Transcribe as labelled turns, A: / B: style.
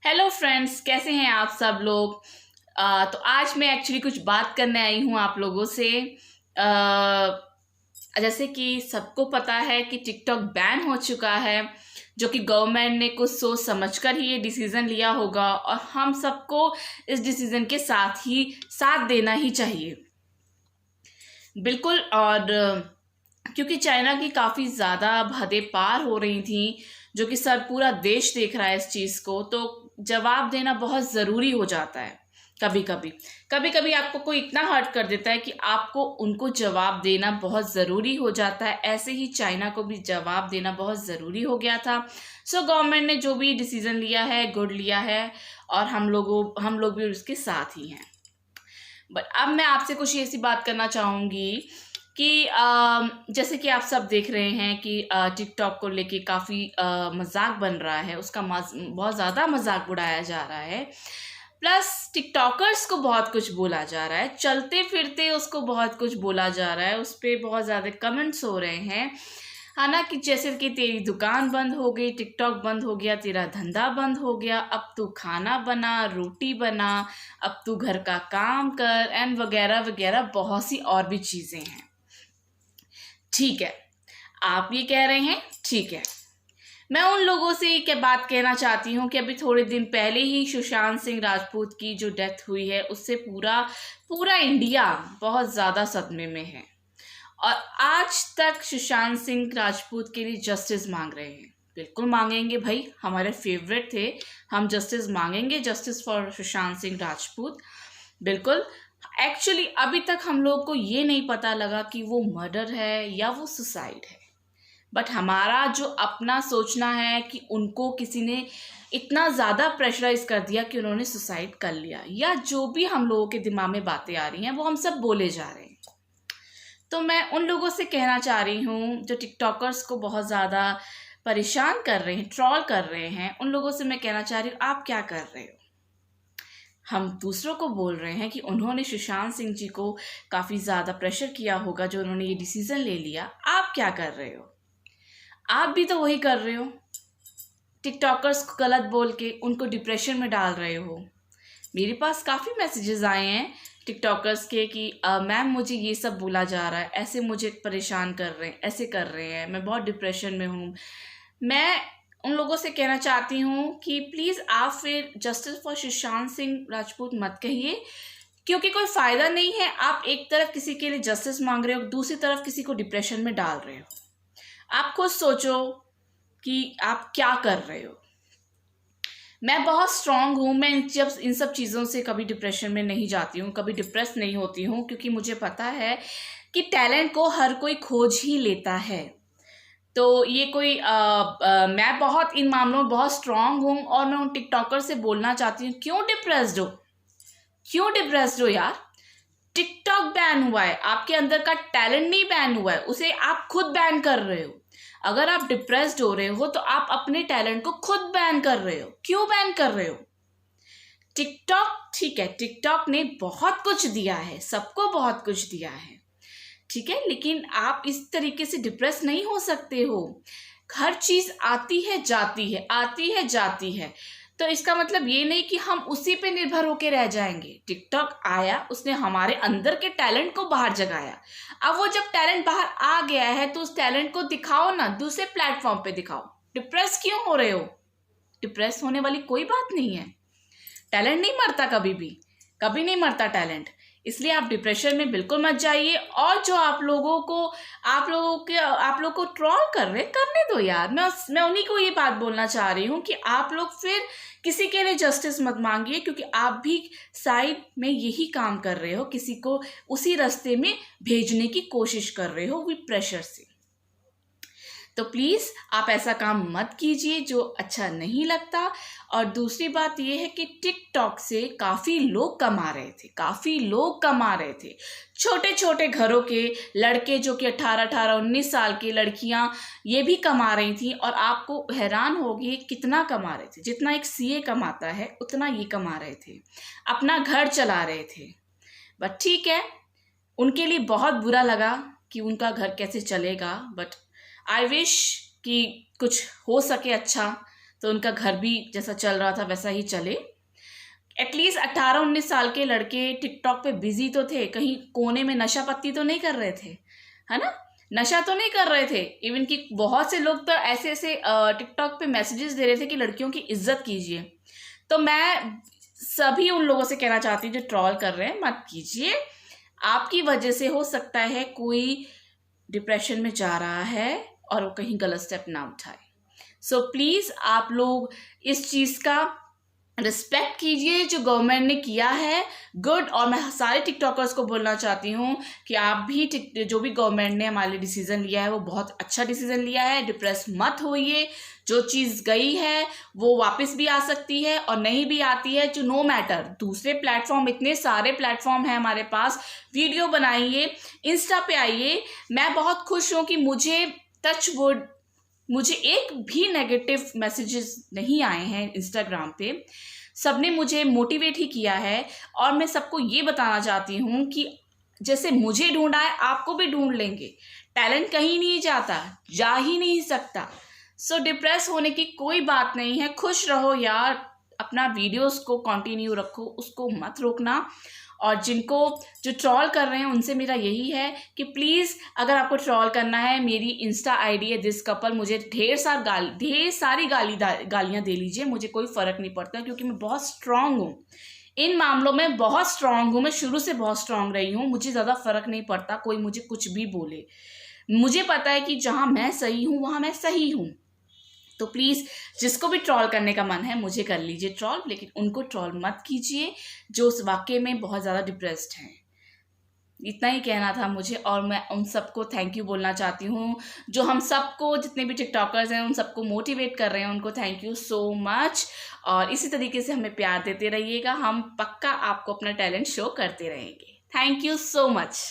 A: Hello friends, कैसे हैं आप सब लोग। तो आज मैं एक्चुअली कुछ बात करने आई हूँ आप लोगों से। जैसे कि सबको पता है कि टिकटॉक बैन हो चुका है, जो कि गवर्नमेंट ने कुछ सोच समझकर ही ये डिसीज़न लिया होगा और हम सबको इस डिसीज़न के साथ देना ही चाहिए। बिल्कुल। और क्योंकि चाइना की काफ़ी ज़्यादा हदें पार हो रही थी, जो कि सब पूरा देश देख रहा है इस चीज़ को, तो जवाब देना बहुत ज़रूरी हो जाता है। कभी कभी आपको कोई इतना हर्ट कर देता है कि आपको उनको जवाब देना बहुत ज़रूरी हो जाता है। ऐसे ही चाइना को भी जवाब देना बहुत ज़रूरी हो गया था। सो गवर्नमेंट ने जो भी डिसीज़न लिया है गुड लिया है, और हम लोग भी उसके साथ ही हैं। बट अब मैं आपसे कुछ ऐसी बात करना चाहूँगी कि जैसे कि आप सब देख रहे हैं कि टिकटॉक को लेके काफ़ी मजाक बन रहा है, उसका बहुत ज़्यादा मजाक उड़ाया जा रहा है। प्लस टिकटॉकर्स को बहुत कुछ बोला जा रहा है, चलते फिरते उसको बहुत कुछ बोला जा रहा है, उस पर बहुत ज़्यादा कमेंट्स हो रहे हैं। हालांकि जैसे कि तेरी दुकान बंद हो गई, टिकटॉक बंद हो गया, तेरा धंधा बंद हो गया, अब तू खाना बना, रोटी बना, अब तू घर का काम कर, एंड वगैरह वगैरह बहुत सी और भी चीज़ें हैं। ठीक है, आप ये कह रहे हैं, ठीक है। मैं उन लोगों से क्या बात कहना चाहती हूँ कि अभी थोड़े दिन पहले ही सुशांत सिंह राजपूत की जो डेथ हुई है, उससे पूरा इंडिया बहुत ज़्यादा सदमे में है, और आज तक सुशांत सिंह राजपूत के लिए जस्टिस मांग रहे हैं। बिल्कुल मांगेंगे भाई, हमारे फेवरेट थे, हम जस्टिस मांगेंगे, जस्टिस फॉर सुशांत सिंह राजपूत। बिल्कुल। एक्चुअली अभी तक हम लोग को ये नहीं पता लगा कि वो मर्डर है या वो सुसाइड है, बट हमारा जो अपना सोचना है कि उनको किसी ने इतना ज़्यादा प्रेशराइज कर दिया कि उन्होंने सुसाइड कर लिया, या जो भी हम लोगों के दिमाग में बातें आ रही हैं वो हम सब बोले जा रहे हैं। तो मैं उन लोगों से कहना चाह रही हूँ जो टिकटॉकर्स को बहुत ज़्यादा परेशान कर रहे हैं, ट्रॉल कर रहे हैं, उन लोगों से मैं कहना चाह रही हूँ, आप क्या कर रहे हो। हम दूसरों को बोल रहे हैं कि उन्होंने सुशांत सिंह जी को काफ़ी ज़्यादा प्रेशर किया होगा जो उन्होंने ये डिसीज़न ले लिया। आप क्या कर रहे हो, आप भी तो वही कर रहे हो, टिकटॉकर्स को गलत बोल के उनको डिप्रेशन में डाल रहे हो। मेरे पास काफ़ी मैसेजेस आए हैं टिकटॉकर्स के कि मैम मुझे ये सब बोला जा रहा है, ऐसे मुझे परेशान कर रहे हैं, ऐसे कर रहे हैं, मैं बहुत डिप्रेशन में हूँ। मैं उन लोगों से कहना चाहती हूँ कि प्लीज़ आप फिर जस्टिस फॉर सुशांत सिंह राजपूत मत कहिए, क्योंकि कोई फ़ायदा नहीं है। आप एक तरफ किसी के लिए जस्टिस मांग रहे हो, दूसरी तरफ किसी को डिप्रेशन में डाल रहे हो। आप खुद सोचो कि आप क्या कर रहे हो। मैं बहुत स्ट्रांग हूँ, मैं इन सब चीज़ों से कभी डिप्रेशन में नहीं जाती हूँ, कभी डिप्रेस नहीं होती हूँ, क्योंकि मुझे पता है कि टैलेंट को हर कोई खोज ही लेता है। तो ये कोई मैं बहुत इन मामलों में बहुत स्ट्रांग हूँ, और मैं उन टिकटॉकर से बोलना चाहती हूँ, क्यों डिप्रेस्ड हो यार। टिकटॉक बैन हुआ है, आपके अंदर का टैलेंट नहीं बैन हुआ है, उसे आप खुद बैन कर रहे हो। अगर आप डिप्रेस्ड हो रहे हो तो आप अपने टैलेंट को खुद बैन कर रहे हो। क्यों बैन कर रहे हो। टिकटॉक, ठीक है, टिकटॉक ने बहुत कुछ दिया है, सबको बहुत कुछ दिया है, ठीक है, लेकिन आप इस तरीके से डिप्रेस नहीं हो सकते हो। हर चीज़ आती है जाती है, आती है जाती है, तो इसका मतलब ये नहीं कि हम उसी पे निर्भर होकर रह जाएंगे। टिकटॉक आया, उसने हमारे अंदर के टैलेंट को बाहर जगाया। अब वो जब टैलेंट बाहर आ गया है तो उस टैलेंट को दिखाओ ना, दूसरे प्लेटफॉर्म पे दिखाओ। डिप्रेस क्यों हो रहे हो। डिप्रेस होने वाली कोई बात नहीं है, टैलेंट नहीं मरता, कभी नहीं मरता टैलेंट। इसलिए आप डिप्रेशन में बिल्कुल मत जाइए। और जो आप लोग को ट्रोल कर रहे, करने दो यार। मैं उन्हीं को ये बात बोलना चाह रही हूँ कि आप लोग फिर किसी के लिए जस्टिस मत मांगिए, क्योंकि आप भी साइड में यही काम कर रहे हो, किसी को उसी रास्ते में भेजने की कोशिश कर रहे हो विद प्रेशर से। तो प्लीज़ आप ऐसा काम मत कीजिए जो अच्छा नहीं लगता। और दूसरी बात ये है कि टिकटॉक से काफ़ी लोग कमा रहे थे, छोटे छोटे घरों के लड़के, जो कि 18-18, 19 साल की लड़कियां, ये भी कमा रही थी। और आपको हैरान होगी कितना कमा रहे थे, जितना एक सीए कमाता है उतना ये कमा रहे थे, अपना घर चला रहे थे। बट ठीक है, उनके लिए बहुत बुरा लगा कि उनका घर कैसे चलेगा, बट आई विश कि कुछ हो सके अच्छा, तो उनका घर भी जैसा चल रहा था वैसा ही चले। एटलीस्ट 18-19 साल के लड़के टिकटॉक पे बिजी तो थे, कहीं कोने में नशा पत्ती तो नहीं कर रहे थे, है ना, नशा तो नहीं कर रहे थे। इवन कि बहुत से लोग तो ऐसे ऐसे टिकटॉक पे मैसेजेस दे रहे थे कि लड़कियों की इज्जत कीजिए। तो मैं सभी उन लोगों से कहना चाहती हूँ जो ट्रोल कर रहे हैं, मत कीजिए। आपकी वजह से हो सकता है कोई डिप्रेशन में जा रहा है और वो कहीं गलत स्टेप ना उठाए। सो प्लीज़ आप लोग इस चीज़ का रिस्पेक्ट कीजिए जो गवर्नमेंट ने किया है, गुड। और मैं सारे टिकटॉकर्स को बोलना चाहती हूँ कि आप भी जो भी गवर्नमेंट ने हमारे लिए डिसीजन लिया है वो बहुत अच्छा डिसीजन लिया है। डिप्रेस मत होइए, जो चीज़ गई है वो वापस भी आ सकती है और नहीं भी आती है, जो नो मैटर। दूसरे प्लेटफॉर्म, इतने सारे प्लेटफॉर्म हैं हमारे पास, वीडियो बनाइए, इंस्टा पे आइए। मैं बहुत खुश हूँ कि मुझे टच वुड मुझे एक भी नेगेटिव मैसेजेस नहीं आए हैं इंस्टाग्राम पे। सबने मुझे मोटिवेट ही किया है। और मैं सबको ये बताना चाहती हूँ कि जैसे मुझे ढूंढा है आपको भी ढूंढ लेंगे। टैलेंट कहीं नहीं जाता, जा ही नहीं सकता। सो डिप्रेस होने की कोई बात नहीं है, खुश रहो यार, अपना वीडियोस को कंटिन्यू रखो, उसको मत रोकना। और जिनको जो ट्रोल कर रहे हैं उनसे मेरा यही है कि प्लीज़ अगर आपको ट्रोल करना है, मेरी इंस्टा आईडी है दिस कपल, मुझे ढेर सारी गालियाँ दे लीजिए, मुझे कोई फ़र्क नहीं पड़ता, क्योंकि मैं बहुत स्ट्रांग हूँ इन मामलों में, बहुत स्ट्रांग हूँ। मैं शुरू से बहुत स्ट्रांग रही हूँ, मुझे ज़्यादा फ़र्क नहीं पड़ता कोई मुझे कुछ भी बोले। मुझे पता है कि जहाँ मैं सही हूँ वहाँ मैं सही हूँ। तो प्लीज़ जिसको भी ट्रोल करने का मन है मुझे कर लीजिए ट्रोल, लेकिन उनको ट्रोल मत कीजिए जो उस वाक़ये में बहुत ज़्यादा डिप्रेस्ड हैं। इतना ही कहना था मुझे। और मैं उन सबको थैंक यू बोलना चाहती हूँ जो हम सबको, जितने भी टिकटॉकर्स हैं उन सबको मोटिवेट कर रहे हैं, उनको थैंक यू सो मच। और इसी तरीके से हमें प्यार देते रहिएगा, हम पक्का आपको अपना टैलेंट शो करते रहेंगे। Thank you so much.